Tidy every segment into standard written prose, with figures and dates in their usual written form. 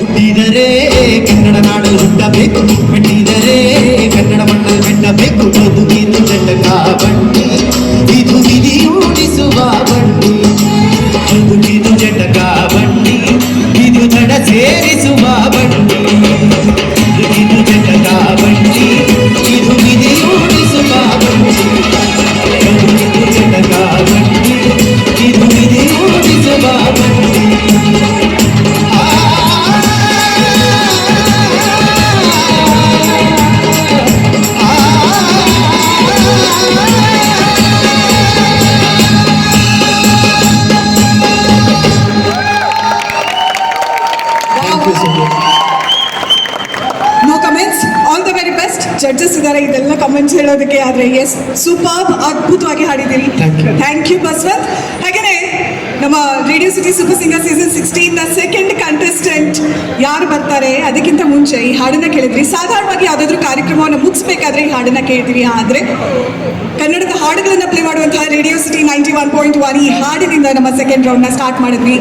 ಹುಟ್ಟಿದರೆ ಕನ್ನಡ ನಾಡು ಹುಟ್ಟಬೇಕು, ಮೆಟ್ಟಿದರೆ ಕನ್ನಡ ಮಣ್ಣು ಮೆಟ್ಟಬೇಕು. ಬದುಕಿದು ಜಟಕ ಬಂಡಿ, ಇದು ವಿಧಿಯೂಡಿಸುವ ಬಂಡಿ. ಬದುಕಿದು ಜಟಕ ಬಂಡಿ, ಇದು ದಡ ಸೇರಿಸುವ ಬಂಡಿ. ಬದುಕಿದು ಜಟಕ ಬಂಡಿ, ಇದು ವಿಧಿಯೂಡಿಸುವ ಬಂಡಿ. ಬದುಕಿದು ಜಟಕ ಬಂಡಿ, ಇದು ವಿಧಿಯೂಡಿಸುವ ಬಂಡಿ. ಜಡ್ಜಸ್ ಇದ್ದಾರೆ ಇದೆಲ್ಲ ಕಮೆಂಟ್ಸ್ ಹೇಳೋದಕ್ಕೆ. ಆದರೆ ಎಸ್, ಸೂಪರ್, ಅದ್ಭುತವಾಗಿ ಹಾಡಿದ್ದೀರಿ. Thank you Basavanth. ಹಾಗೆಯೇ ನಮ್ಮ radio city super singer season 16ನ ಸೆಕೆಂಡ್ ಕಂಟೆಸ್ಟೆಂಟ್ ಯಾರು ಬರ್ತಾರೆ ಅದಕ್ಕಿಂತ ಮುಂಚೆ ಈ ಹಾಡನ್ನು ಕೇಳಿದ್ರಿ. ಸಾಧಾರಣವಾಗಿ ಯಾವುದಾದ್ರೂ ಕಾರ್ಯಕ್ರಮವನ್ನು ಮುಗಿಸ್ಬೇಕಾದ್ರೆ ಈ ಹಾಡನ್ನು ಕೇಳ್ತೀವಿ. ಆದರೆ ಕನ್ನಡದ ಹಾಡುಗಳನ್ನು ಪ್ಲೇ ಮಾಡುವಂತಹ ರೇಡಿಯೋ ಸಿಟಿ 91.1 ಈ ಹಾಡಿನಿಂದ ನಮ್ಮ ಸೆಕೆಂಡ್ ರೌಂಡ್ನ ಸ್ಟಾರ್ಟ್ ಮಾಡಿದ್ವಿ.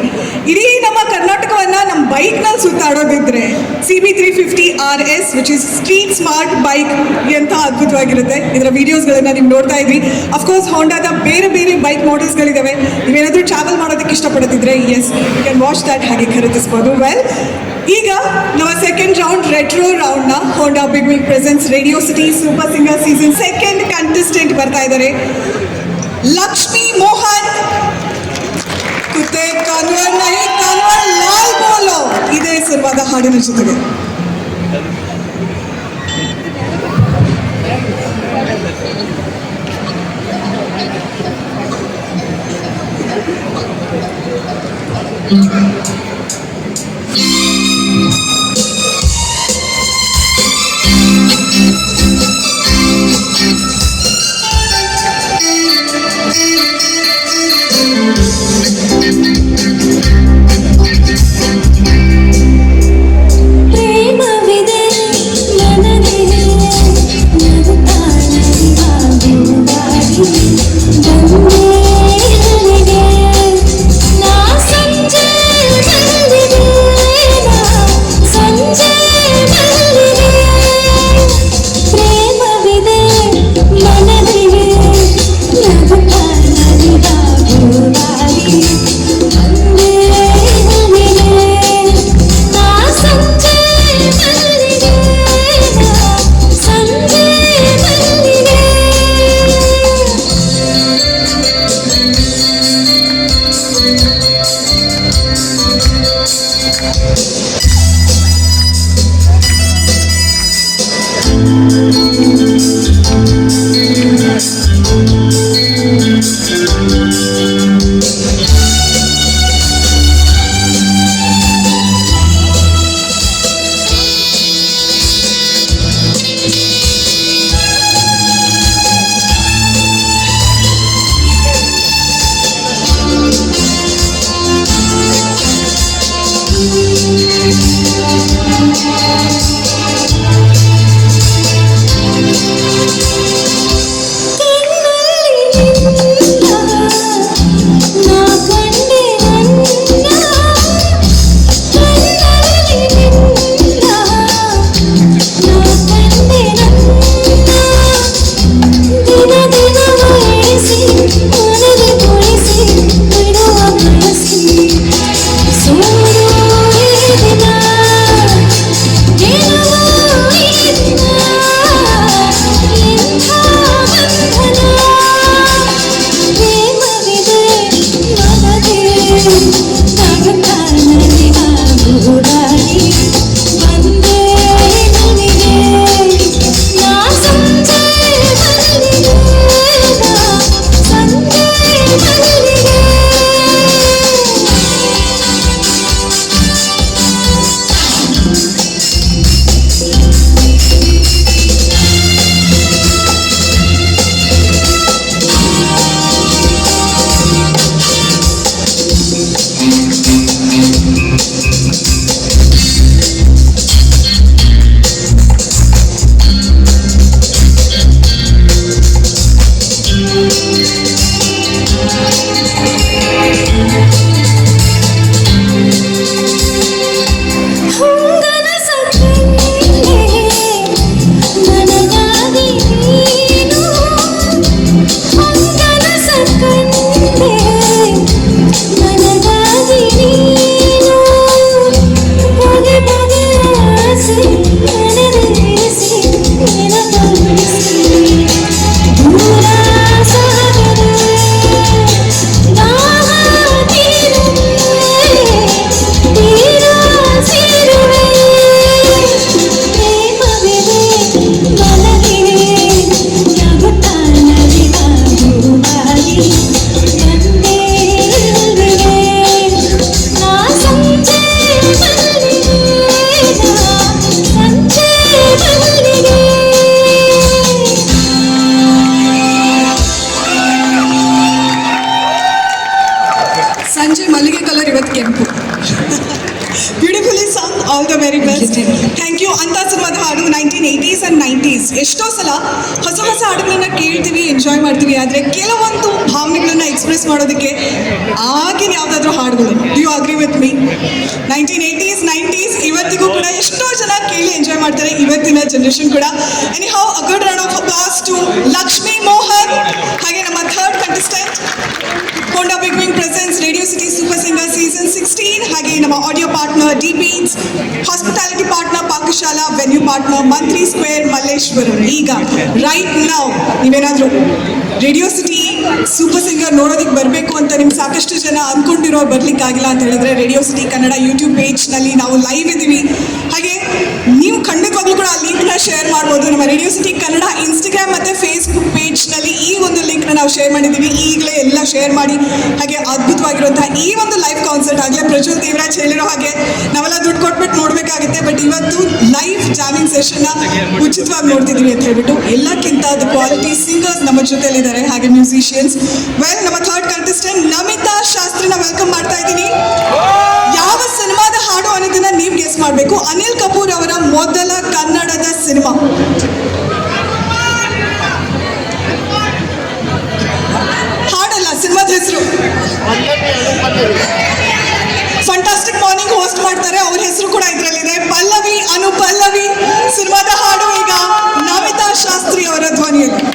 ಇಡೀ ನಮ್ಮ ಕರ್ನಾಟಕವನ್ನು ನಮ್ಮ ಬೈಕ್ನಲ್ಲಿ ಸುತ್ತಾಡೋದಿದ್ರೆ CB350 RS which is street smart bike ಎಂಥ ಅದ್ಭುತವಾಗಿರುತ್ತೆ. ಇದರ ವಿಡಿಯೋಸ್ಗಳನ್ನು ನೀವು ನೋಡ್ತಾ ಇದ್ವಿ. ಅಫ್ಕೋರ್ಸ್ ಹೋಂಡಾದ ಬೇರೆ ಬೇರೆ ಬೈಕ್ ಮಾಡೆಲ್ಸ್ಗಳಿದ್ದಾವೆ. ನೀವೇನಾದರೂ ಟ್ರಾವೆಲ್ ಮಾಡೋದಕ್ಕೆ ಇಷ್ಟಪಡುತ್ತಿದ್ರೆ yes, you can watch that, ಹಾಗೆ ಖರೀದಿಸ್ಬೋದು. ವೆಲ್, ಈಗ ನಮ್ಮ ಸೆಕೆಂಡ್ ರೌಂಡ್ ರೆಟ್ರೋ ರೌಂಡ್ನ Honda big wing presents radio city super singer season second contestant ಬರ್ತಾ ಇದ್ದಾರೆ. ಲಕ್ಷ್ಮಿ ಮೋಹನ್ ಕುತ್ತೆ ಕನ್ವರ್ ನಹಿ ಕನ್ವರ್ ಲಾಲ್ ಬೋಲೋ ಇದೇ ಹೆಸರುವಾದ ಹಾಡಿನ ಜೊತೆಗೆ all the very best. Thank you. ಅಂತ ಸಿನಿಮಾದ ಹಾಡು 1980s and 90s. ಎಷ್ಟೋ ಸಲ ಹೊಸ ಹೊಸ ಹಾಡುಗಳನ್ನ ಕೇಳ್ತೀವಿ, ಎಂಜಾಯ್ ಮಾಡ್ತೀವಿ, ಆದರೆ ಕೆಲವೊಂದು ಭಾವನೆಗಳನ್ನ ಎಕ್ಸ್ಪ್ರೆಸ್ ಮಾಡೋದಕ್ಕೆ ಆಗಿನ ಯಾವುದಾದ್ರೂ ಹಾಡುಗಳು. Do you agree with me? 1980s 90s ಇವತ್ತಿಗೂ ಕೂಡ ಎಷ್ಟೋ ಜನ ಕೇಳಿ ಎಂಜಾಯ್ ಮಾಡ್ತಾರೆ, ಇವತ್ತಿನ ಜನರೇಷನ್ ಕೂಡ. Anyhow, a good round of applause to Lakshmi Mohan. ಹಾಗೆ ನಮ್ಮ third contestant Honda Big Wing presents Radio City Super Singer Season 16. ಹಾಗೆ ನಮ್ಮ audio partner D beans, hospitality partner Pakashala, venue partner ಮಂತ್ರಿ ಸ್ಕ್ವೇರ್ ಮಲ್ಲೇಶ್ವರಂ. ಈಗ ರೈಟ್ ನಾವು ನೀವೇನಾದರೂ ರೇಡಿಯೋ ಸಿಟಿ ಸೂಪರ್ ಸಿಂಗರ್ ನೋಡೋದಕ್ಕೆ ಬರಬೇಕು ಅಂತ ನಿಮ್ಗೆ ಸಾಕಷ್ಟು ಜನ ಅಂದ್ಕೊಂಡಿರೋ ಬರ್ಲಿಕ್ಕಾಗಿಲ್ಲ ಅಂತ ಹೇಳಿದ್ರೆ, ರೇಡಿಯೋ ಸಿಟಿ ಕನ್ನಡ ಯೂಟ್ಯೂಬ್ ಪೇಜ್ನಲ್ಲಿ ನಾವು ಲೈವ್ ಇದ್ದೀವಿ. ಹಾಗೆ ನೀವು ಖಂಡಿತವಾಗ್ಲೂ ಕೂಡ ಆ ಲಿಂಕ್ನ ಶೇರ್ ಮಾಡ್ಬೋದು. ನಮ್ಮ ರೇಡಿಯೋ ಸಿಟಿ ಕನ್ನಡ ಇನ್ಸ್ಟಾಗ್ರಾಮ್ ಮತ್ತು ಫೇಸ್ಬುಕ್ ಪೇಜ್ನಲ್ಲಿ ಈ ಒಂದು ಲಿಂಕ್ನ ನಾವು ಶೇರ್ ಮಾಡಿದ್ದೀವಿ. ಈಗಲೇ ಎಲ್ಲ ಶೇರ್ ಮಾಡಿ. ಹಾಗೆ ಅದ್ಭುತವಾಗಿರುವಂತಹ ಈ ಒಂದು ಲೈವ್ ಕಾನ್ಸರ್ಟ್ ಆಗಲೇ ಪ್ರಜ್ವಲ್ ದೇವರಾಜ್ ಹೇಳಿರೋ ಹಾಗೆ ನಾವೆಲ್ಲ ದುಡ್ಡು ಕೊಟ್ಬಿಟ್ಟು ನೋಡಬೇಕಾಗುತ್ತೆ, ಬಟ್ ಇವತ್ತು ಲೈವ್ ಜಾಮಿಂಗ್ ಸೆಷನ್ನ ಉಚಿತವಾಗಿ ನೋಡ್ತಿದ್ದೀವಿ ಅಂತ ಹೇಳ್ಬಿಟ್ಟು. ಎಲ್ಲಕ್ಕಿಂತ ದ ಕ್ವಾಲಿಟಿ ಸಿಂಗರ್ಸ್ ನಮ್ಮ ಜೊತೆಲಿದ್ದಾರೆ, ಹಾಗೆ ಮ್ಯೂಸಿಷಿಯನ್ಸ್. ವೆಲ್, ನಮ್ಮ ಥರ್ಡ್ ಕಂಟೆಸ್ಟೆಂಟ್ ನಮಿತಾ ಶಾಸ್ತ್ರಿನ ವೆಲ್ಕಮ್ ಮಾಡ್ತಾ ಇದ್ದೀನಿ. ಯಾವ ಸಿನಿಮಾದ ಹಾಡು ಅನ್ನೋದನ್ನ ನೀವು ಗೆಸ್ ಮಾಡಬೇಕು. ಅನಿಲ್ ಕಪೂರ್ ಅವರ ಮೊದಲ ಕನ್ನಡದ ಸಿನಿಮಾ. ಹಾಡಲ್ಲ, ಸಿನಿಮಾದ ಹೆಸರು. ಫಂಟಾಸ್ಟಿಕ್ ಮಾರ್ನಿಂಗ್ ಹೋಸ್ಟ್ ಮಾಡ್ತಾರೆ, ಅವ್ರ ಹೆಸರು ಕೂಡ ಇದರಲ್ಲಿದೆ. ಪಲ್ಲವಿ ಅನುಪಲ್ಲವಿ ಸಿನಿಮಾದ ಹಾಡು ಈಗ ನಮಿತಾ ಶಾಸ್ತ್ರಿ ಅವರ ಧ್ವನಿಯಲ್ಲಿ.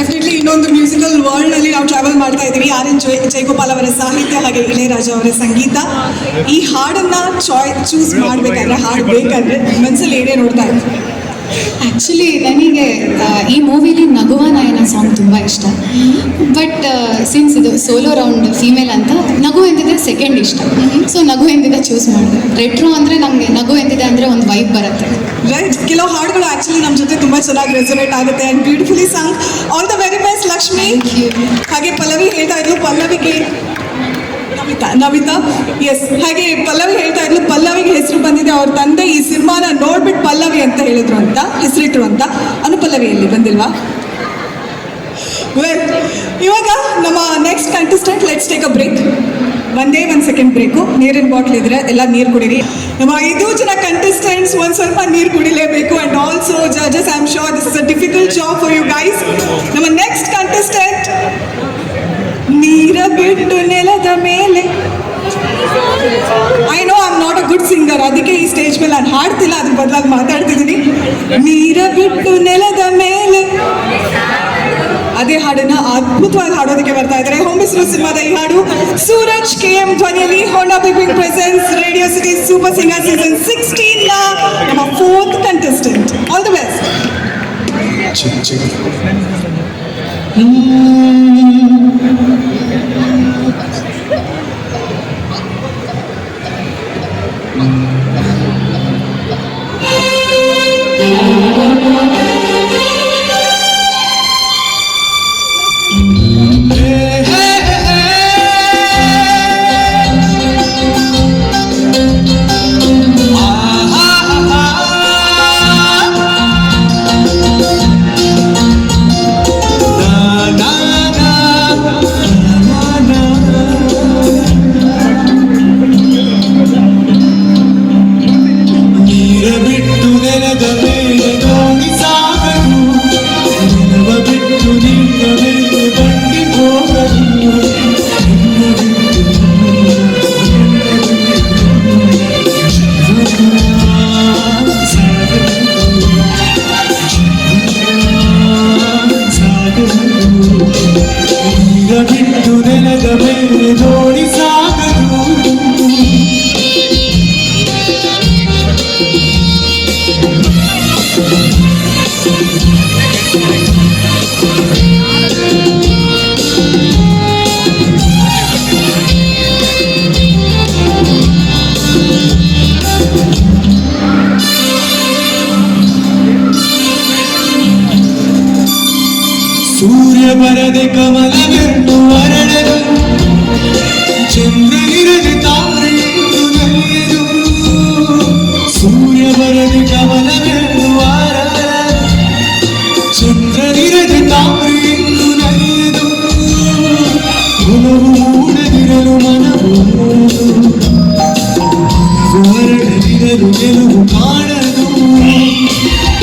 ಡೆಫಿನೆಟ್ಲಿ ಇನ್ನೊಂದು ಮ್ಯೂಸಿಕಲ್ ವರ್ಲ್ಡ್ ನಲ್ಲಿ ನಾವು ಟ್ರಾವೆಲ್ ಮಾಡ್ತಾ ಇದ್ದೀವಿ. ಆರ್ ಎನ್ ಜಯಗೋಪಾಲ್ ಅವರ ಸಾಹಿತ್ಯ ಹಾಗೆ ಇಳೆಯರಾಜ ಅವರ ಸಂಗೀತ. ಈ ಹಾಡನ್ನ ಚೂಸ್ ಮಾಡ್ಬೇಕಾದ್ರೆ, ಹಾಡು ಬೇಕಾದ್ರೆ ಮನಸ್ಸಲ್ಲಿ ಏನೇ ನೋಡ್ತಾ ಇದ್ವಿ? ಆ್ಯಕ್ಚುಲಿ ನನಗೆ ಈ ಮೂವಿಲಿ ನಗುವ ನಯನ ಸಾಂಗ್ ತುಂಬ ಇಷ್ಟ. ಬಟ್ ಸಿನ್ಸ್ ಇದು ಸೋಲೋ ರೌಂಡ್ ಫೀಮೇಲ್ ಅಂತ ನಗು ಎಂದಿದೆ ಸೆಕೆಂಡ್ ಇಷ್ಟ. ಸೊ ನಗು ಎಂದಿದೆ ಚೂಸ್ ಮಾಡಿದೆ. ರೆಟ್ರೋ ಅಂದರೆ ನಮಗೆ ನಗು ಎಂದಿದೆ ಅಂದರೆ ಒಂದು ವೈಬ್ ಬರುತ್ತೆ. ರೈಟ್, ಕೆಲವು ಹಾಡುಗಳು ಆಕ್ಚುಲಿ ನಮ್ಮ ಜೊತೆ ತುಂಬಾ ಚೆನ್ನಾಗಿ ರೆಸೊನೇಟ್ ಆಗುತ್ತೆ and beautifully song. All the very best Lakshmi. ಹಾಗೆ ಪಲ್ಲವಿ ಹೇಳ್ತಾ ಇದ್ಲು ಪಲ್ಲವಿಗೆ ನಮಿತಾ ಎಸ್, ಹಾಗೆ ಪಲ್ಲವಿ ಹೇಳ್ತಾ ಇದ್ಲು ಪಲ್ಲವಿಗೆ ಹೆಸರು ಬಂದಿದೆ ಅವ್ರ ತಂದೆ ಈ ಸಿನಿಮಾನ ನೋಡ್ಬಿಟ್ಟು ಪಲ್ಲವಿ ಅಂತ ಹೇಳಿದ್ರು ಅಂತ ಹೆಸರಿಟ್ರು ಅಂತ. ಅನುಪಲ್ಲವಿಯಲ್ಲಿ ಬಂದಿಲ್ವಾ? ವೆಲ್, ಇವಾಗ ನಮ್ಮ next contestant. Let's take a break. ಒಂದೇ ಒಂದು ಸೆಕೆಂಡ್ ಬ್ರೇಕು. ನೀರಿನ ಬಾಟ್ಲ್ ಇದ್ರೆ ಎಲ್ಲ ನೀರು ಕುಡೀರಿ. ನಮ್ಮ 5 ಜನ ಕಂಟೆಸ್ಟೆಂಟ್ಸ್ ಒಂದು ಸ್ವಲ್ಪ ನೀರು ಕುಡಿಲೇಬೇಕು. And also judges, I am sure this is a difficult job for you guys. ನಮ್ಮ ನೆಕ್ಸ್ಟ್ ಕಂಟೆಸ್ಟೆಂಟ್ ನೀರ ಬಿಟ್ಟು ನೆಲದ ಮೇಲೆ. I know I am not a good singer, ಅದಕ್ಕೆ ಈ ಸ್ಟೇಜ್ ಮೇಲೆ ನಾನು ಹಾಡ್ತಿಲ್ಲ, ಅದ್ರ ಬದಲಾಗಿ ಮಾತಾಡ್ತಿದ್ದೀನಿ. ನೀರ ಬಿಟ್ಟು ನೆಲದ ಮೇಲೆ, ಅದೇ ಹಾಡನ್ನ ಅದ್ಭುತವಾಗಿ ಹಾಡೋದಕ್ಕೆ ಬರ್ತಾ ಇದ್ದಾರೆ. ಹೊಂಬಿಸಿಲು ಸಿನಿಮಾದ ಈ ಹಾಡು ಸೂರಜ್ KM ಧ್ವನಿಯಲ್ಲಿ Honda big wing presents radio city super singer season 16 ನ ನಮ್ಮ 4th contestant. All the best. ಸೂರ್ಯ ಬರದೆ ಕಮಲವೆಂದು ಅರಳದು, ಚಂದ್ರನಿರದೆ ತಾರೆಯೆಂದು ನಲಿಯದು. ಸೂರ್ಯ ಬರದೆ ಕಮಲವೆಂದು ಅರಳದು, ಚಂದ್ರನಿರದೆ ತಾರೆಯೆಂದು ನಲಿಯದು. ಗುಣವು ಮೂಡದಿರಲು ಮನವು ಹೊರಡದಿರಲು ಗೆಲುವು ಕಾಣದು.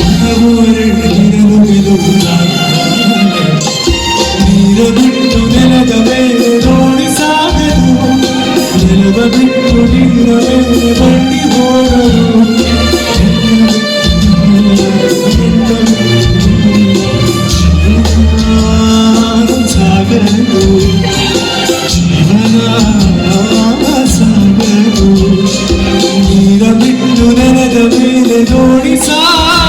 ಮನವು ಹೊರಡದಿರಲು ಗೆಲುವು ನೀರ ಬಿಟ್ಟು ನೆಲದ ಮೇಲೆ ದೋಣಿ ಸಾಗದು, ನೆಲದ ಬಿಟ್ಟು ನೀರ ಮೇಲೆ ಬಂಡಿ ಹೋಗದು. ಸಾಗದು ಜೀವನ ಸಾಗದು, ನೀರ ಬಿಟ್ಟು ನೆಲದ ಮೇಲೆ ದೋಣಿ ಸಾಗದು.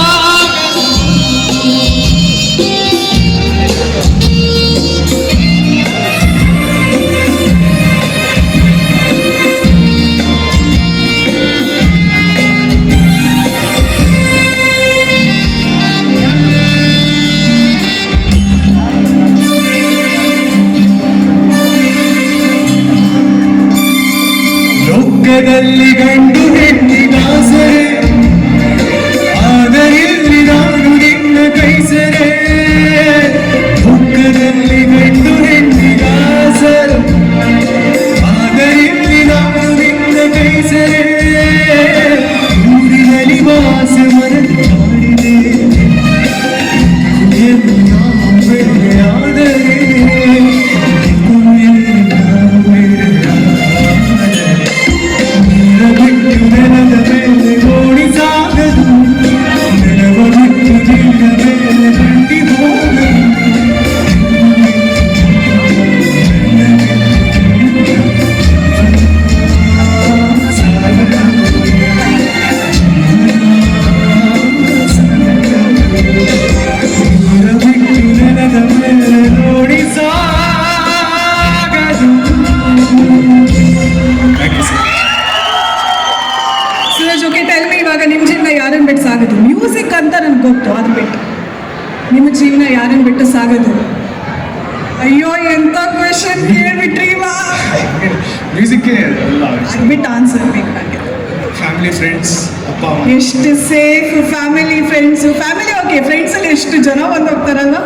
ಸಾಗದು? ಅಯ್ಯೋ ಎಂತ ಕ್ವೆಶನ್ ಕೇಳ್ಬಿಟ್ರಿ ವಾ. ಮ್ಯೂಸಿಕ್ಗೆ ಅದ್ಬಿಟ್ಟು ಆನ್ಸರ್ ಬೇಕು ನನಗೆ. ಫ್ಯಾಮಿಲಿ ಫ್ರೆಂಡ್ಸ್ ಅಪ್ಪ ಅಮ್ಮ. ಎಷ್ಟು safe family friends. Family okay, ಫ್ರೆಂಡ್ಸಲ್ಲಿ ಎಷ್ಟು ಜನ ಬಂದು ಹೋಗ್ತಾರಲ್ಲ.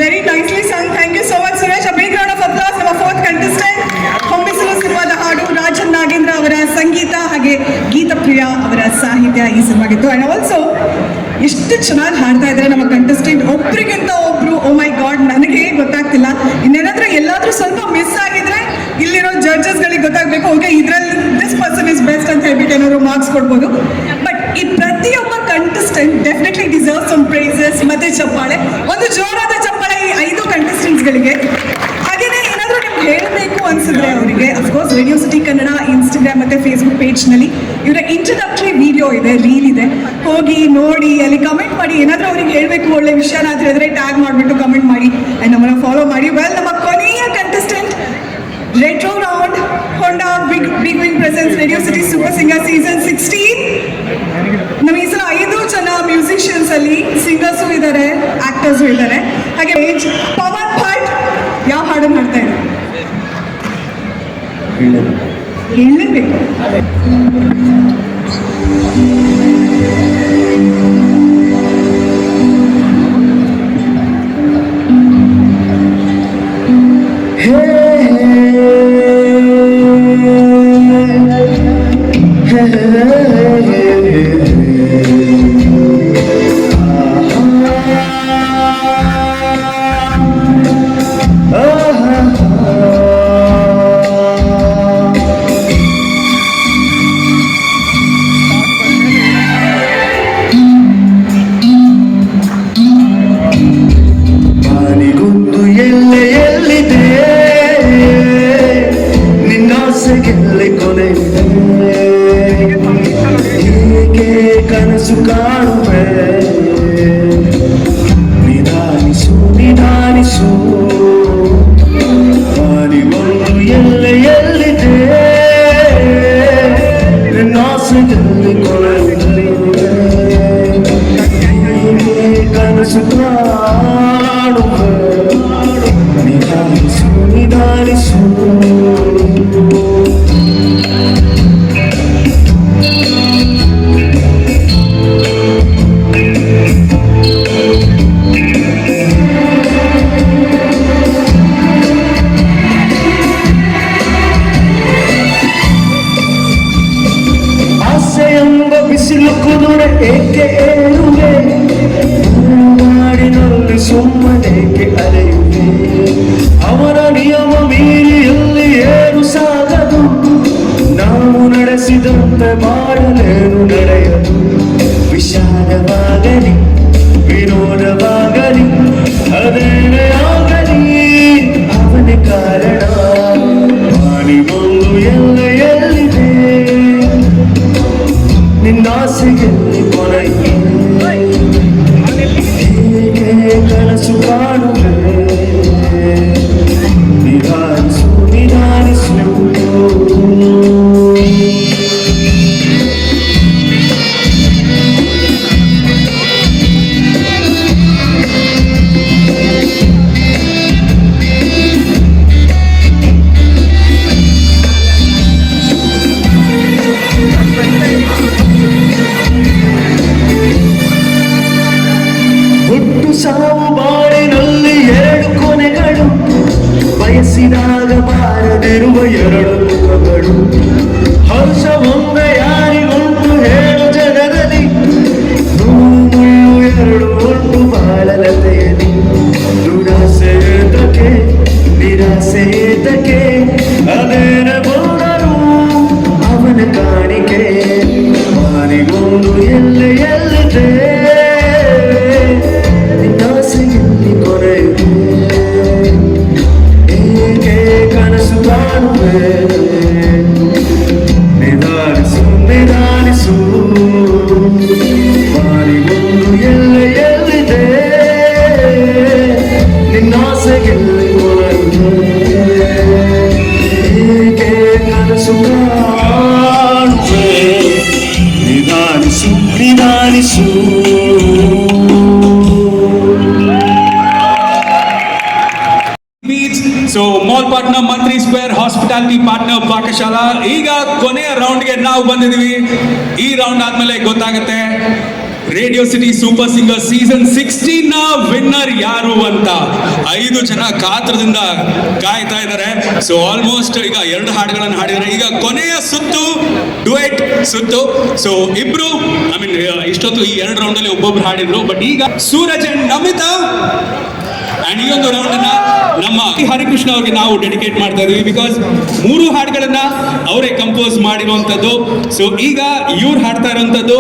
Very nicely song. Thank you so much Suresh. Big round of applause. ನಮ್ಮ ಫೋರ್ತ್ ಕಂಟೆಸ್ಟೆಂಟ್ ಹೊಂಬಿಸಲು ಸಿನಿಮಾದ ಹಾಡು ರಾಜನ್ ನಾಗೇಂದ್ರ ಅವರ ಸಂಗೀತ ಹಾಗೆ ಗೀತಪ್ರಿಯ ಅವರ ಸಾಹಿತ್ಯ ಈ ಸಿನಿಮಾಗಿತ್ತು. ಆ್ಯಂಡ್ ಆಲ್ಸೋ ಎಷ್ಟು ಚೆನ್ನಾಗಿ ಹಾಡ್ತಾ ಇದ್ದಾರೆ ನಮ್ಮ ಕಂಟೆಸ್ಟೆಂಟ್, ಒಬ್ರಿಗಿಂತ ಒಬ್ರು. ಓ ಮೈ ಗಾಡ್, ನನಗೆ ಗೊತ್ತಾಗ್ತಿಲ್ಲ. ಇನ್ನೇನಾದ್ರೂ ಎಲ್ಲಾದ್ರೂ ಸ್ವಲ್ಪ ಮಿಸ್ ಆಗಿದ್ರೆ ಇಲ್ಲಿರೋ ಜಡ್ಜಸ್ಗಳಿಗೆ ಗೊತ್ತಾಗಬೇಕು, ಓಕೆ ಇದರಲ್ಲಿ ದಿಸ್ ಪರ್ಸನ್ ಇಸ್ ಬೆಸ್ಟ್ ಅಂತ ಹೇಳ್ಬಿಟ್ಟು ಏನಾದ್ರು ಮಾರ್ಕ್ಸ್ ಕೊಡ್ಬೋದು. ಬಟ್ ಈ ಪ್ರತಿಯೊಬ್ಬ contestant definitely deserve some prizes ಮತ್ತೆ ಚಪ್ಪಾಳೆ. ಒಂದು ಜೋರಾದ ಚಪ್ಪಾಳೆ ಈ 5 ಕಂಟೆಸ್ಟೆಂಟ್ಸ್ಗಳಿಗೆ. ಹಾಗೆಯೇ ಏನಾದರೂ ನಿಮ್ಗೆ ಹೇಳಬೇಕು ಅನ್ಸಿದ್ರೆ ಅವರಿಗೆ, of course radio city Kannada Instagram ಮತ್ತು ಫೇಸ್ಬುಕ್ ಪೇಜ್ನಲ್ಲಿ ಇವರ ಇಂಟ್ರಡಕ್ಟರಿ ವಿಡಿಯೋ ಇದೆ, ರೀಲ್ ಇದೆ, ಹೋಗಿ ನೋಡಿ, ಅಲ್ಲಿ ಕಮೆಂಟ್ ಮಾಡಿ. ಏನಾದರೂ ಅವ್ರಿಗೆ ಹೇಳಬೇಕು ಒಳ್ಳೆ ವಿಷಯನ ಅಂತ ಹೇಳಿದ್ರೆ ಟ್ಯಾಗ್ ಮಾಡಿಬಿಟ್ಟು ಕಮೆಂಟ್ ಮಾಡಿ ಆ್ಯಂಡ್ ನಮ್ಮನ್ನು ಫಾಲೋ ಮಾಡಿ. ವೆಲ್, ನಮ್ಮ ಕೊನೆಯ contestant retro round Honda big wing presents radio city super singer season 16. ನಮ್ಮ ಈ ಸಲ 5 ಜನ ಮ್ಯೂಸಿಷಿಯನ್ಸ್ ಅಲ್ಲಿ ಸಿಂಗರ್ಸು ಇದ್ದಾರೆ, ಆಕ್ಟರ್ಸು ಇದ್ದಾರೆ. ಹಾಗೆ ಪವನ್ ಭಟ್ ಯಾವ ಹಾಡನ್ನು ಹಾಡ್ತಾ ಇದ್ದಾರೆ ಹೇಳಲೇಬೇಕು. ಅವರ ನಿಯಮ ಮೀರಿ ಎಲ್ಲಿ ಏನು ಸಾಗದು, ನಾವು ನಡೆಸಿದಂತೆ ಮಾಡಲೇನು ನಡೆಯದು. ವಿಷಾದವಾಗಲಿ ವಿನೋದವಾಗಲಿ ಅದೇನೇ ಆಗಲಿ ಅವನೇ ಕಾರಣ. ಪಾಣಿಗೊಂದು ಎಲ್ಲೆಯಲ್ಲಿದೆ ನಿನ್ನಾಸೆಯಲ್ಲಿ ಕೊನೆಯೇ ಹೇಗೆ ಕನಸು ಕಾಣುವೆ ನಿಧಾನಿಸು ನಿಧಾನಿಸು. ಹುಟ್ಟು ಸಾವು ಬಾಳಿನಲ್ಲಿ 2 ಕೊನೆಗಳು, ಬಯಸಿದಾಗ ಬಾರದಿರುವ 2 ಮುಖಗಳು. ಹರ್ಷ ಒಂದೇ ಯಾರಿಗುಂಟು ಹೇಳು ಜಗದಲ್ಲಿ, ನೋವು ಮುಳ್ಳು 2 ಉಂಟು ಬಾಳಲತೆಯಲ್ಲಿ. ದುರಾಸೆ ಏತಕ್ಕೆ ನಿರಾಸೆ ಏತಕ್ಕೆ ಅದೇನ ಬಂದರು ಅವನ ಕಾಣಿಕೆ. ಮಾರಿಗೊಂದು ಎಲ್ಲೆಯಲ್ಲಿದೆ ನಿನ್ನಾಸೆಯಲ್ಲಿ ಕೊನೆಯುವೆ ಹೇಗೆ ಕನಸು ಕಾಣುವೆ ಸೊ ಮಾಲ್ ಪಾರ್ಟ್ನರ್ ಮಂತ್ರಿ ಸ್ಕ್ವೇರ್, ಹಾಸ್ಪಿಟಾಲಿಟಿ ಪಾರ್ಟ್ನರ್ ಪಾಕಶಾಲಾ. ಈಗ ಕೊನೆಯ ರೌಂಡ್ಗೆ ನಾವು ಬಂದಿದ್ದೀವಿ. ಈ ರೌಂಡ್ ಆದ್ಮೇಲೆ ಗೊತ್ತಾಗುತ್ತೆ radio city super singer season 16 ನ ವಿನ್ನರ್ ಯಾರು ಅಂತ. 5 ಜನ ಕಾತ್ರದಿಂದ ಕಾಯ್ತಾ ಇದ್ದಾರೆ. ಸೊ ಆಲ್ಮೋಸ್ಟ್ ಈಗ 2 ಹಾಡುಗಳನ್ನು ಹಾಡಿದ್ದಾರೆ. ಈಗ ಕೊನೆಯ ಸುತ್ತು ಡುಯೆಟ್ ಸುತ್ತು. ಸೊ ಇಬ್ರು ಇಷ್ಟೊತ್ತು ಈ 2 ರೌಂಡ್ ಅಲ್ಲಿ ಒಬ್ಬೊಬ್ರು ಹಾಡಿದ್ರು. ಬಟ್ ಈಗ ಸೂರಜ್ ಅಂಡ್ ನಮಿತಾ ಅಂಡ್ ಈ ಒಂದು ರೌಂಡ್ ಅನ್ನ ನಮ್ಮ ಹರಿಕೃಷ್ಣ ಅವ್ರಿಗೆ ನಾವು ಡೆಡಿಕೇಟ್ ಮಾಡ್ತಾ ಇದೀವಿ. ಬಿಕಾಸ್ 3 ಹಾಡುಗಳನ್ನ ಅವರೇ ಕಂಪೋಸ್ ಮಾಡಿರುವಂತದ್ದು. ಸೊ ಈಗ ಇವ್ರು ಹಾಡ್ತಾ ಇರುವಂತದ್ದು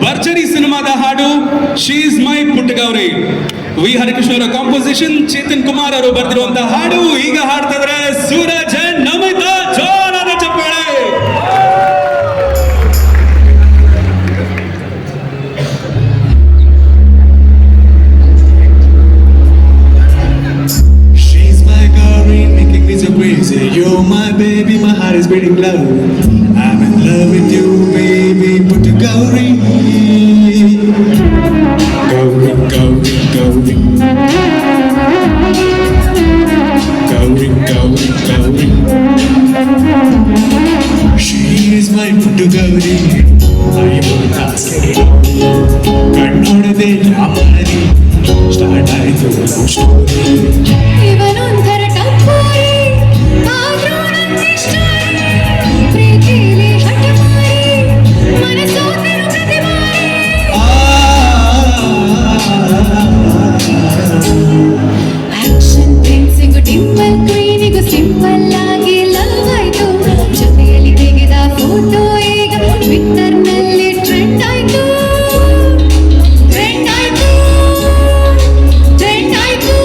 ಭರ್ಜರಿ ಸಿನಿಮಾದ ಹಾಡು she is my Puttagowri. V Harikrishna ಅವರ ಕಾಂಪೋಸಿಷನ್, ಚೇತನ್ ಕುಮಾರ್ ಅವರು ಬರೆದಿರುವಂತಹ ಹಾಡು. ಈಗ ಹಾಡ್ತಾ ಇದ್ದಾರೆ ಸೂರಜ್ ಅಂಡ್ ನಮಿತಾ. ಜೋರಾದ ಚಪ್ಪಾಳೆ. Crazy, you're my baby, my heart is beating loud. I'm in love with you, baby, put a Gauri. Gauri, Gauri, Gauri. Gauri, Gauri, Gauri. She is my put a Gauri. I will not say kannodade yamari. Start ಆಯ್ತು love story. ಇವನೊಂಥರ ಟಪ್ಪೋರಿ, ಆದ್ರೂ ನಂಗಿಷ್ಟಾರಿ, ಪ್ರೀತಿಲಿ ಹಠಮಾರಿ, ಮನಸೋತಿರೋ ಪ್ರತಿಮಾರಿ. Action ಪ್ರಿನ್ಸಿಗೂ Dimple ಕ್ವೀನಿಗೂ simple ಆಗಿ love ಆಯ್ತು. ಜೊತೆಯಲ್ಲಿ ತೆಗೆದ photo ಈಗ ಟ್ವಿಟ್ಟರ್ನಲ್ಲಿ trend ಆಯ್ತು. Trend ಆಯ್ತು, trend ಆಯ್ತು.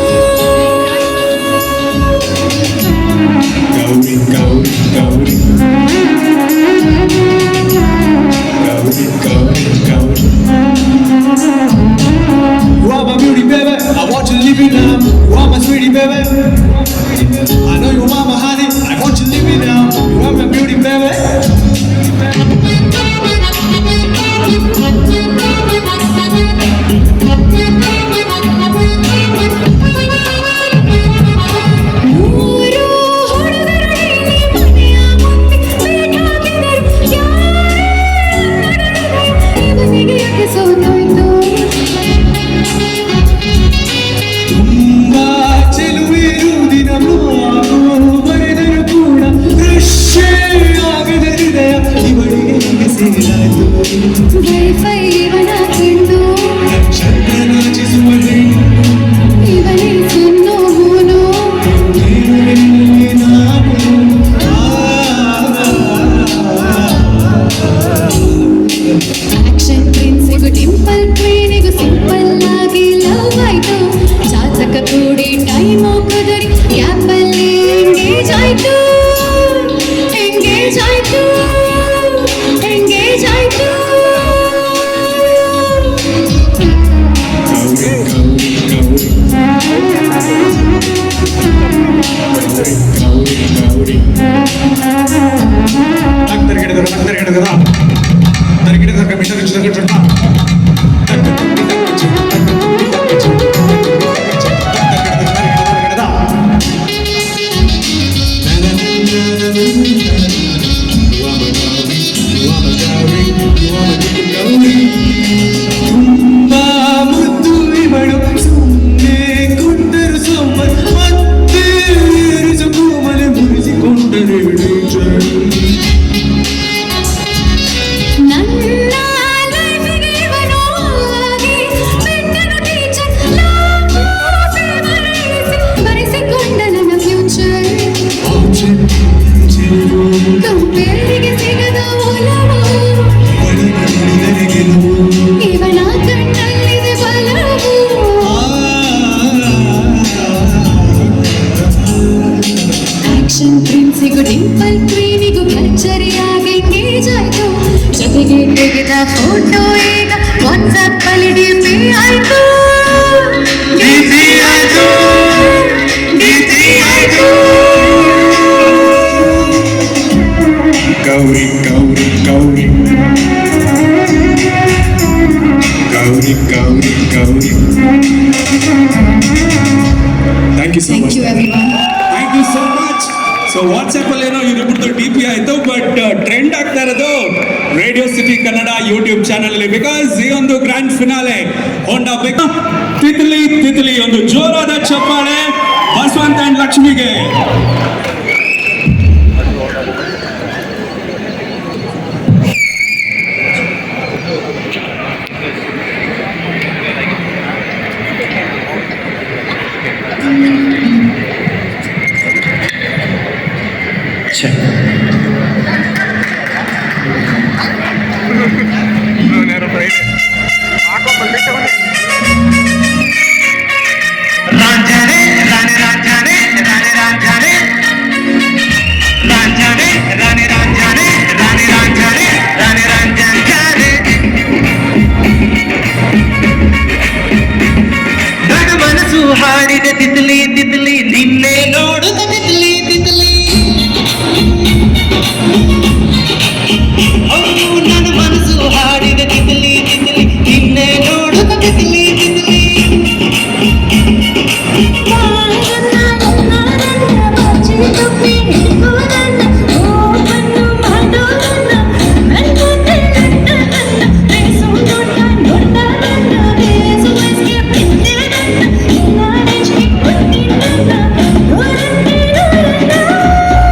Gauri, Gauri, Gauri. Gauri, Gauri, Gauri. You are my beauty, baby. I want you to live it now. You are my sweetie, baby. I know you are my honey. I want you to live it now. You are my beauty, baby. ಮೂರು ಹುಡುಗರು ಇಲ್ಲಿ ಮನೆಯ ಮುಂದೆ ಬೇಟಾಗಿದರು. ಇವನಿಗೆ ಯಾಕೆ ಸೋತೋಯ್ತು? ತುಂಬಾ ಚೆಲುವಿರುವುದಿನ ಬರೆದರು ಕೂಡ ದೃಶ್ಯ ಆಗದ ಹೃದಯ ಇವಳಿಗೆ ಹೀಗೆ ಸೇರಾಯ್ತು. ವೈಫೈ ಇವನ ಕಂಡು ಚಂದ್ರನಾಚಿಸುವ ಹೆಣ್ಣು ಇವನೇ ಸುನ್ನು ಹೂನು. ನೀರುವಿನಲ್ಲಿ ನಾನು ಆಕ್ಷನ್ ಪ್ರಿನ್ಸಿಗೂ ಡಿಂಪಲ್ ಕ್ವೀನಿಗೂ ಸಿಂಪಲ್ ಆಗಿ ಲವ್ ಆಯ್ತು. ಜಾತಕ ಕೂಡಿ ಟೈಮು ಕುದುರಿ ಗ್ಯಾಪಲ್ಲಿ ಎಂಗೇಜ್ ಆಯ್ತು. ಎಂಗೇಜ್ ಆಯ್ತು, ಎಂಗೇಜ್ ಆಯ್ತು. ತುಂಬಾ ಮುದ್ದು ಇವಳು ಸುಮ್ಮನೆ ಕೊಂಡರು ಸೊಮ್ಮ ಮತ್ತೆ ಕೂಮಲೆ ಮುರಿಸಿಕೊಂಡರೆ ನನ್ನ ಲೈಫಿಗೆ ಇವನು ಆಗಿ ಬೆಟ್ಟನು ಟೀಚರ್ ಬರೆಸಿಕೊಂಡ ನನ್ನ ಫ್ಯೂಚರ್. ಕಂಪೇರಿಗೆ ಸಿಗದ ಒಲವು ಇವನ ಕಣ್ಣಲ್ಲಿದೆ ಬಲವು. ಆಕ್ಷನ್ ಪ್ರಿನ್ಸಿಗೂ ಡಿಂಪಲ್ ಕ್ವೀನಿಗೂ ಭರ್ಜರಿಯಾಗಿ ಎಂಗೇಜ್ ಆಯ್ತು. ಜೊತೆಗೆ ತೆಗೆದ ಫೋಟೋ ಈಗ ವಾಟ್ಸ್ಆಪ್ ಅಲ್ಲಿ ಡಿಪಿ ಆಯ್ತು. ಡಿಪಿ ಆಯ್ತು, ಡಿಪಿ ಆಯ್ತು. Gowri Gowri Gowri Gowri Gowri Gowri. Thank you so Thank much. you everyone. Thank you so WhatsApp ಅಲ್ಲಿ ಏನೋ ಇವರಿಬ್ಬರದು DP ಆಯ್ತು, ಬಟ್ ಟ್ರೆಂಡ್ ಆಗ್ತಾ ಇರೋದು radio city Kannada YouTube channel ಅಲ್ಲಿ, ಬಿಕಾಸ್ ಈ ಒಂದು ಗ್ರ್ಯಾಂಡ್ ಫಿನಾಲೆ ಹೋಂಡಾ ಬೇಕು ತಿತ್ಲಿ ತಿತ್ಲಿ. ಒಂದು ಜೋರಾದ ಚಪ್ಪಾಳೆ ಬಸವಂತ ಅಂಡ್ ಲಕ್ಷ್ಮಿಗೆ. ರಾಂಜಾನೆ ರಾಣೆ ರಾಂಜಾನೆ ರಾಣೆ ರಾಂಜಾನೆ ರಾಂಜಾನೆ ರಾಣೆ ರಾಂಜಾನೆ ರಾಣೆ ರಾಂಜಾನೆ ರಾಣೆ ರಾಂಜಾನೆ ನನ್ನ ಮನಸ್ಸು ಹಾಡಿದ ತಿತ್ಲಿ ತಿತ್ಲಿ ನಿನ್ನೆ ನೋಡುತ್ತ ತಿತ್ಲಿ ತಿತ್ಲಿ. ನನ್ನ ಮನಸ್ಸು ಹಾಡಿದ ತಿತ್ಲಿ ತಿತ್ಲಿ ನಿನ್ನೆ ನೋಡುತ್ತ ತಿತ್ಲಿ ತಿತ್ಲಿ.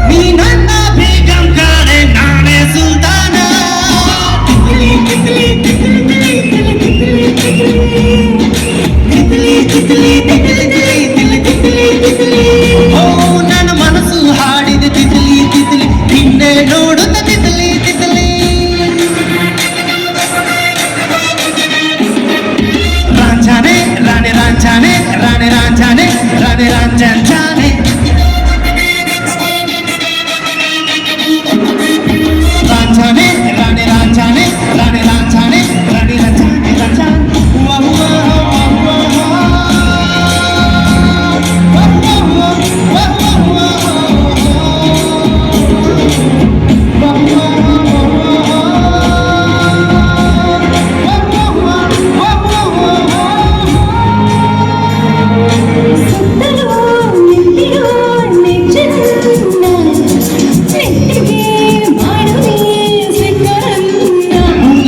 ನೀ ನನ್ನ ಬೇಗಂ ಕಾಣೆ ನಾನೇ ಸುಲ್ತಾನ. ತಿತ್ಲಿ ತಿತ್ಲಿ ತಿತ್ಲಿ ತಿತ್ಲಿ ತಿತ್ಲಿ ತಿತ್ಲಿ ತಿತ್ಲಿ ತಿತ್ಲಿ ತಿತ್ಲಿ. ಓ ನನ್ನ ಮನಸ್ಸು ಹಾಡಿದ ತಿತ್ಲಿ ತಿತ್ಲಿ ನಿನ್ನೆ ನೋಡುತ್ತ ತಿತ್ಲಿ ತಿತ್ಲಿ. ರಾಂಜಾನೆ ರಾಣೆ ರಾಂಜಾನೆ ರಾಣೆ ರಾಂಜಾನೆ ರಾಣೆ ರಾಂಜಾನೆ ರಾಂಜಾನೆ ರಾಣೆ ರಾಂಜಾನೆ ರಾಣೆ ರಾಂಜಾನೆ ರಾಣೆ ರಾಂಜಾನೆ ರಾಂಜಾನೆ.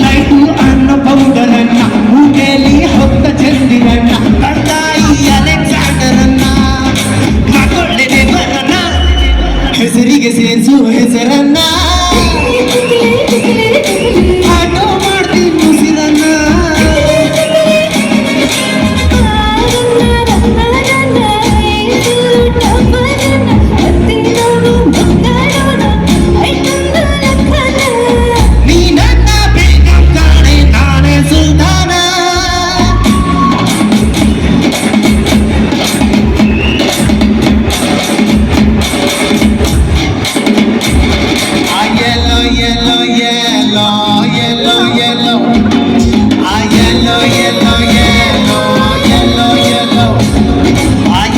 ಲೈಟು ಅನ್ನ ಪೌಡರನ್ನ ಮೂಗೆಲಿ ಹೊತ್ತ ಚಂದಿರನ್ನ ಕರ್ತಾಯಿ ಅಲೆಕ್ಸಾಂಡರನ್ನ ಮಗೊಳ್ಳೆನೆ ಬರನ್ನ ಹೆಸರಿಗೆ ಸೇರಿಸು ಹೆಸರನ್ನ ಆಟೋ ಮಾಡ್ತೀನಿ ಉಸಿರನ್ನ. ನೀ ನನ್ನ ಬೇಗಂ ಕಾಣೆ ನಾನೇ ಸುಲ್ತಾನ. Yellow, yellow, yellow, yellow, yellow. Yellow, yellow, yellow, yellow, yellow.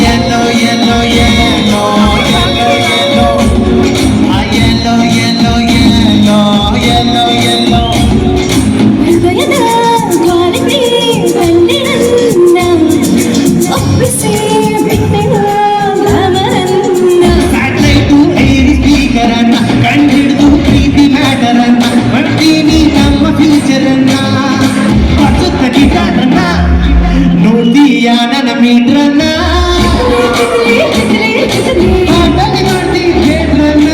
Yellow, yellow, yellow, yellow, yellow. Yellow, yellow, yellow, yellow, yellow. Satellite ಏರಿ ಸ್ಪೀಕರನ್ನ ಕಂಡಿಡಿದು ಪ್ರೀತಿ ಮ್ಯಾಟರನ್ನ ಮಾಡ್ತೀನಿ ನಮ್ಮ ಫ್ಯೂಚರನ್ನ. ಹೊಸುತ್ತ ಗಿಟಾರನ್ನ ನೋಡ್ತೀಯ ನನ್ನ ಮೀಟ್ರನ್ನ ಆಟಲಿ ಮಾಡ್ತೀನಿ ಥಿಯೇಟ್ರನ್ನ.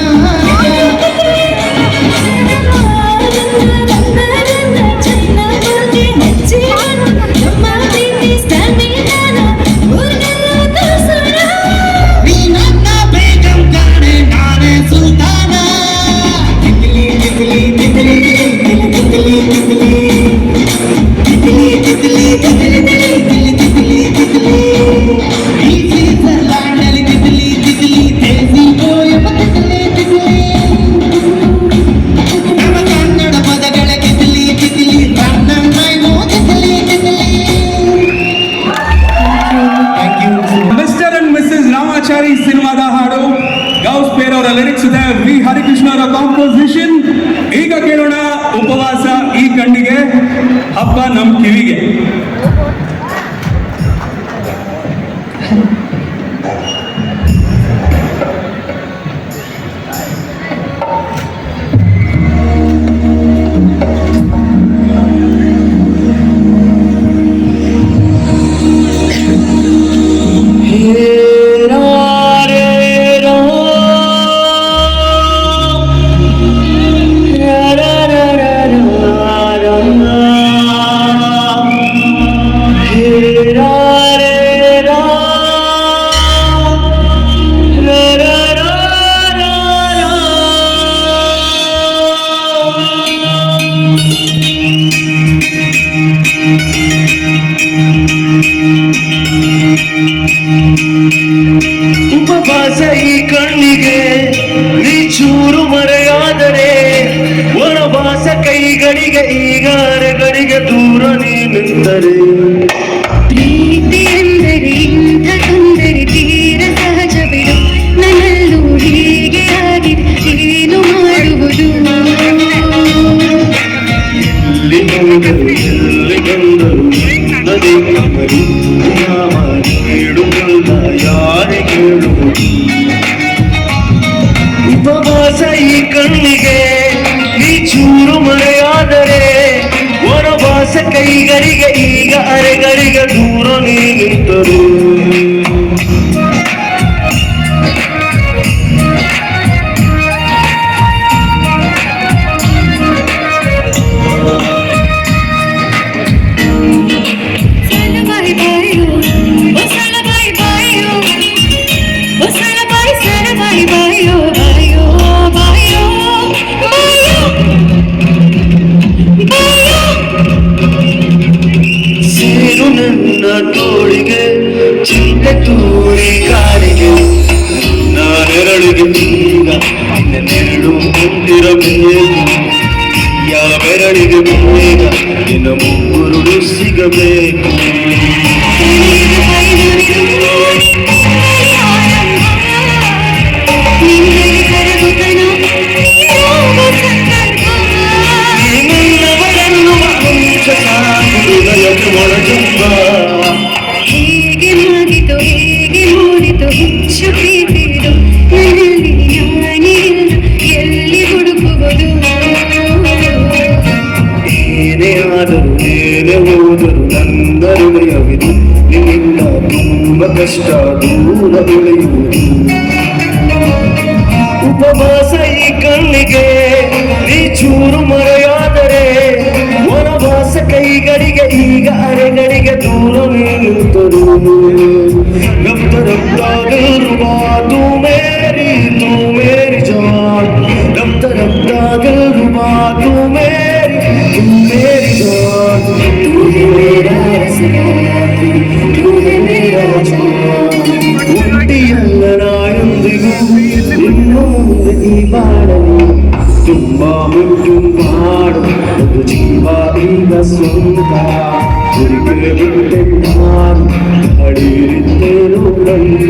ನೀ ನನ್ನ ಬೇಗಂ ಕಾಣೆ ನಾನೇ ಸುಲ್ತಾನ. ತಿತ್ಲಿ ತಿತ್ಲಿ ತಿತ್ಲಿ ತಿತ್ಲಿ ತಿತ್ಲಿ ತಿತ್ಲಿ ತಿತ್ಲಿ ತಿತ್ಲಿ ತಿತ್ಲಿ ತಿತ್ಲಿ ತಿತ್ಲಿ. ಈ ಸ್ವಿಟ್ಜರ್ಲ್ಯಾಂಡ್ ಅಲ್ಲಿ ತಿತ್ಲಿ ತಿತ್ಲಿ ದೇಸಿ ಗೋಯಮ ತಿತ್ಲಿ ತಿತ್ಲಿ. ನಮ್ಮ ಕನ್ನಡ ಪದಗಳ ತಿತ್ಲಿ ತಿತ್ಲಿ ರನ್ನಮ್ಮಯ್ಯನೋ ತಿತ್ಲಿ ತಿತ್ಲಿ. Thank you. Mister and misses Ramachari ಸಿನಿಮಾದ ಹಾಡು ಗೌಸ್ ಪೇರ್ ಅವರ ಲಿರಿಕ್ಸ್ ಇದೆ, ವಿ ಹರಿಕೃಷ್ಣ ಅವರ ಕಾಂಪೋಸಿಷನ್. ಈಗ ಕೇಳೋಣ ಉಪವಾಸ ಈ ಕಣ್ಣಿಗೆ ಹಬ್ಬ ನಮ್ ಕಿವಿಗೆ. ಉಪವಾಸ ಈ ಕಣ್ಣಿಗೆ ನೀ ಚೂರು ಮರೆಯಾದರೆ ವನವಾಸ ಕೈಗಳಿಗೆ ಈಗ ಅರೆಗಳಿಗೆ ದೂರ ನೀ ನಿಂತರೆ ಪ್ರೀತಿ ಎಂದರೆ ಇಂಥ ತೊಂದರೆ ತೀರ ಸಹಜ ಬಿಡು ನನ್ನಲ್ಲೂ ಹೀಗೆ ಆಗಿದೆ ಏನು ಮಾಡುವುದು ಎಲ್ಲಿ ಹೋದರು ಎಲ್ಲಿ ಬಂದರು ನದಿ ಮರಿ ಹೇಳುವುದಿಲ್ಲ ಯಾರಿಗೆ ಹೇಳುವುದು ಉಪವಾಸ ಈ ಕಣ್ಣಿಗೆ ನೀ ಚೂರು ಮರೆಯಾದರೆ ವನವಾಸ ಕೈಗಳಿಗೆ ಈಗ ಅರೆಗಳಿಗೆ ದೂರ ನೀ ನಿಂತರು ಸಲಬಾಯಿ ಬಾಯೋ ಓ ಸಲಬಾಯಿ ಬಾಯೋ ಓ ಸಲಬಾಯಿ ಸಲಬಾಯಿ ಬಾಯೋ ಬಾಯೋ ಬಾಯೋ ಬಾಯೋ ಬಾಯೋ ಸೇರು ನನ್ನ ತೋಳಿಗೆ ಚಿಂತೆ ತೂರಿ ಕಾಲಿಗೆ ನಾನೆರಳಿಗೆ ಈಗ ನೆರಳು ಹೊಂದಿರಬೇಕು ಯಾವೆರಳಿಗೆ ಬೇಗ ನಿನ್ನ ಮೂರುಡು ಸಿಗಬೇಕು ನಿನ್ನವರನ್ನು ವಂಶ ಸಾಕು ಹೃದಯಕ್ಕೆ ಒಳಜುಂಬ ಹೇಗೆ ಮಾಡಿತು ಹೇಗೆ ಮೂಡಿತು ಹೆಚ್ಚು ಪ್ರೀತಿದು ನನ್ನಲ್ಲಿ ನಾನೇ ಇಲ್ಲ ಎಲ್ಲಿ ಹುಡುಕುವುದು ಏನೇ ಆದರೂ ಏನೇ ಹೋದರೂ ನನ್ನ ಹೃದಯವಿದು ನಿನ್ನಿಂದ ತುಂಬ ಕಷ್ಟ ದೂರ ಬೆಳೆಯುವುದು ಉಪವಾಸ ಈ ಕಣ್ಣಿಗೆ ನೀ ಚೂರು ಮರೆಯಾದರೆ ವನವಾಸ ಕೈಗಳಿಗೆ ಈಗ ಅರೆಗಳಿಗೆ ದೂರ ನಿಂತರು ರಕ್ತ ರಕ್ತಾಗಿರುವ ತೂ ಮೇರಿ ಜಾನ್ ರಕ್ತ ರಕ್ತಾಗಿರುವ ತೂ ಮೇರಿ ಜಾನ್ ತೂ ಹಿ ಮೇರಾ ರಸರಾತ್ರಿ ತೂ ಹಿ ಮೇರಾ ಜಾನ್ ಹುಟ್ಟಿಯಲ್ಲ ನಾಯೊಂದಿಗೂ ಇನ್ನು ಮುಂದೆ ಈ ಬಾಳಲಿ ತುಂಬ ಮುಟ್ಟು ಮಾಡು ಒಂದು ಜೀವ ಈಗ ಸ್ವಂತ ಹುಡುಗಿಗೆ ಬಿಟ್ಟೆ ನಾನು ಅಡಿರಿದ್ದೇನು ಕಂಡ